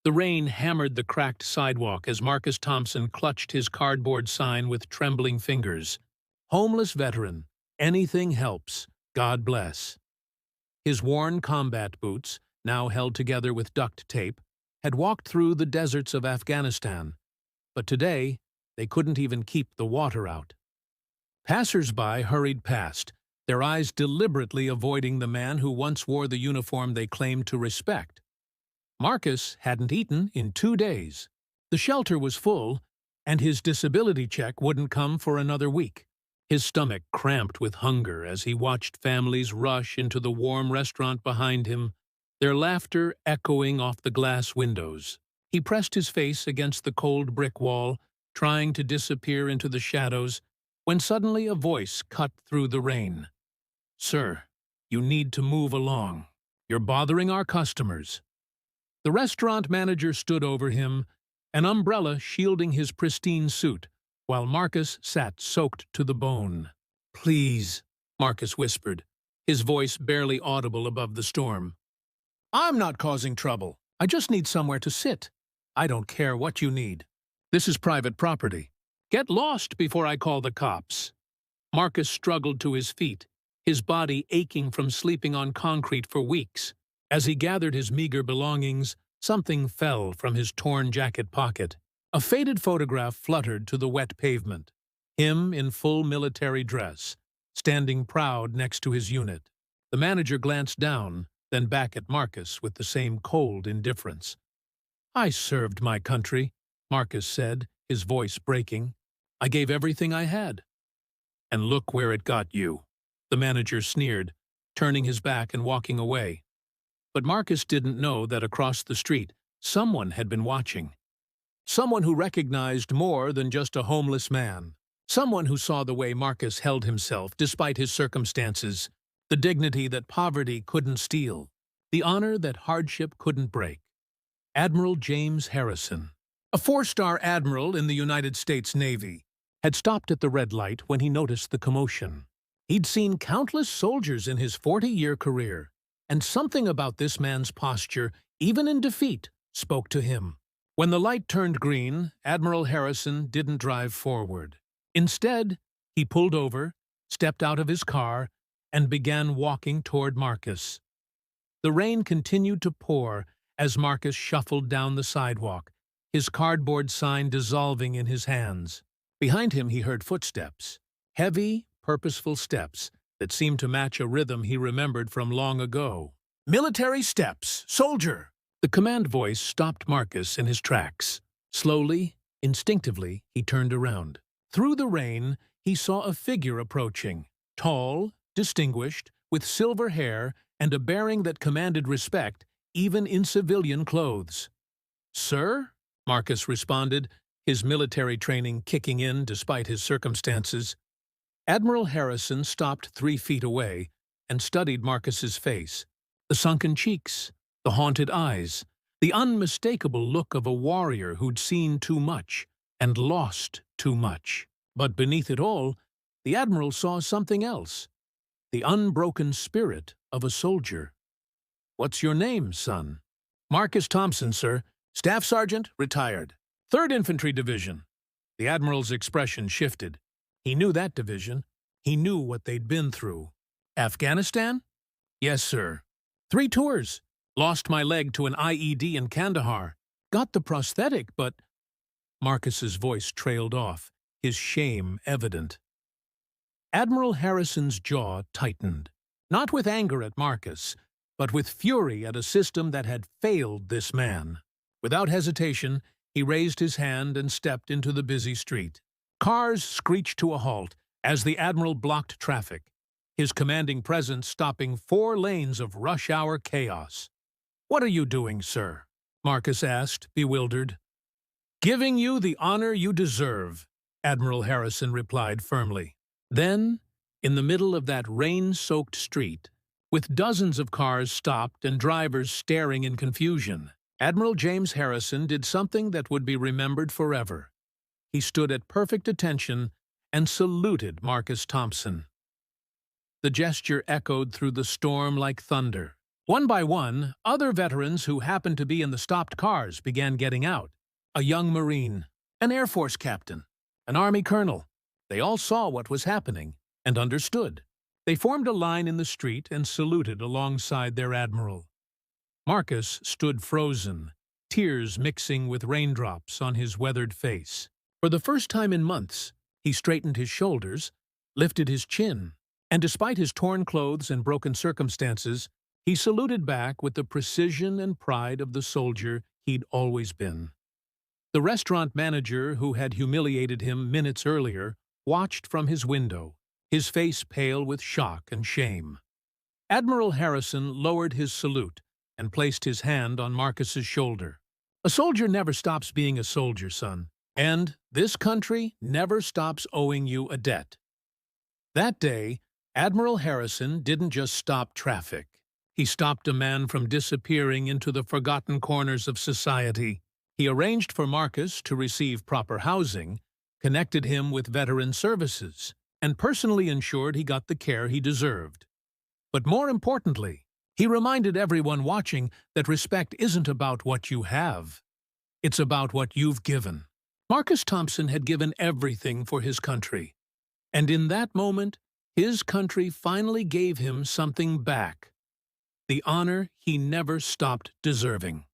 The rain hammered the cracked sidewalk as Marcus Thompson clutched his cardboard sign with trembling fingers. Homeless veteran. Anything helps. God bless. His worn combat boots, now held together with duct tape, had walked through the deserts of Afghanistan, but today they couldn't even keep the water out. Passers-by hurried past, their eyes deliberately avoiding the man who once wore the uniform they claimed to respect. Marcus hadn't eaten in 2 days. The shelter was full, and his disability check wouldn't come for another week. His stomach cramped with hunger as he watched families rush into the warm restaurant behind him, their laughter echoing off the glass windows. He pressed his face against the cold brick wall, trying to disappear into the shadows, when suddenly a voice cut through the rain. "Sir, you need to move along. You're bothering our customers." The restaurant manager stood over him, an umbrella shielding his pristine suit, while Marcus sat soaked to the bone. "Please," Marcus whispered, his voice barely audible above the storm. "I'm not causing trouble. I just need somewhere to sit. I don't care what you need. This is private property. Get lost before I call the cops." Marcus struggled to his feet, his body aching from sleeping on concrete for weeks. As he gathered his meager belongings, something fell from his torn jacket pocket. A faded photograph fluttered to the wet pavement. Him in full military dress, standing proud next to his unit. The manager glanced down, then back at Marcus with the same cold indifference. "I served my country," Marcus said, his voice breaking. "I gave everything I had." "And look where it got you," the manager sneered, turning his back and walking away. But Marcus didn't know that across the street, someone had been watching. Someone who recognized more than just a homeless man. Someone who saw the way Marcus held himself despite his circumstances, the dignity that poverty couldn't steal, the honor that hardship couldn't break. Admiral James Harrison, a 4-star admiral in the United States Navy, had stopped at the red light when he noticed the commotion. He'd seen countless soldiers in his 40-year career, and something about this man's posture, even in defeat, spoke to him. When the light turned green, Admiral Harrison didn't drive forward. Instead, he pulled over, stepped out of his car, and began walking toward Marcus. The rain continued to pour as Marcus shuffled down the sidewalk, his cardboard sign dissolving in his hands. Behind him he heard footsteps, heavy, purposeful steps that seemed to match a rhythm he remembered from long ago. "Military steps! Soldier!" The command voice stopped Marcus in his tracks. Slowly, instinctively, he turned around. Through the rain, he saw a figure approaching, tall, distinguished, with silver hair and a bearing that commanded respect, even in civilian clothes. "Sir?" Marcus responded, his military training kicking in despite his circumstances. Admiral Harrison stopped 3 feet away and studied Marcus's face. The sunken cheeks, the haunted eyes, the unmistakable look of a warrior who'd seen too much and lost too much. But beneath it all, the Admiral saw something else, the unbroken spirit of a soldier. "What's your name, son?" "Marcus Thompson, sir. Staff Sergeant, retired. 3rd Infantry Division." The Admiral's expression shifted. He knew that division. He knew what they'd been through. "Afghanistan?" "Yes, sir. 3 tours. Lost my leg to an IED in Kandahar. Got the prosthetic, but—" Marcus's voice trailed off, his shame evident. Admiral Harrison's jaw tightened, not with anger at Marcus, but with fury at a system that had failed this man. Without hesitation, he raised his hand and stepped into the busy street. Cars screeched to a halt as the Admiral blocked traffic, his commanding presence stopping 4 lanes of rush-hour chaos. "What are you doing, sir?" Marcus asked, bewildered. "Giving you the honor you deserve," Admiral Harrison replied firmly. Then, in the middle of that rain-soaked street, with dozens of cars stopped and drivers staring in confusion, Admiral James Harrison did something that would be remembered forever. He stood at perfect attention and saluted Marcus Thompson. The gesture echoed through the storm like thunder. One by one, other veterans who happened to be in the stopped cars began getting out. A young Marine, an Air Force captain, an Army colonel. They all saw what was happening and understood. They formed a line in the street and saluted alongside their admiral. Marcus stood frozen, tears mixing with raindrops on his weathered face. For the first time in months, he straightened his shoulders, lifted his chin, and despite his torn clothes and broken circumstances, he saluted back with the precision and pride of the soldier he'd always been. The restaurant manager who had humiliated him minutes earlier watched from his window, his face pale with shock and shame. Admiral Harrison lowered his salute and placed his hand on Marcus's shoulder. A soldier never stops being a soldier, son, and this country never stops owing you a debt. That day, Admiral Harrison didn't just stop traffic. He stopped a man from disappearing into the forgotten corners of society. He arranged for Marcus to receive proper housing, connected him with veteran services, and personally ensured he got the care he deserved. But more importantly, he reminded everyone watching that respect isn't about what you have. It's about what you've given. Marcus Thompson had given everything for his country. And in that moment, his country finally gave him something back. The honor he never stopped deserving.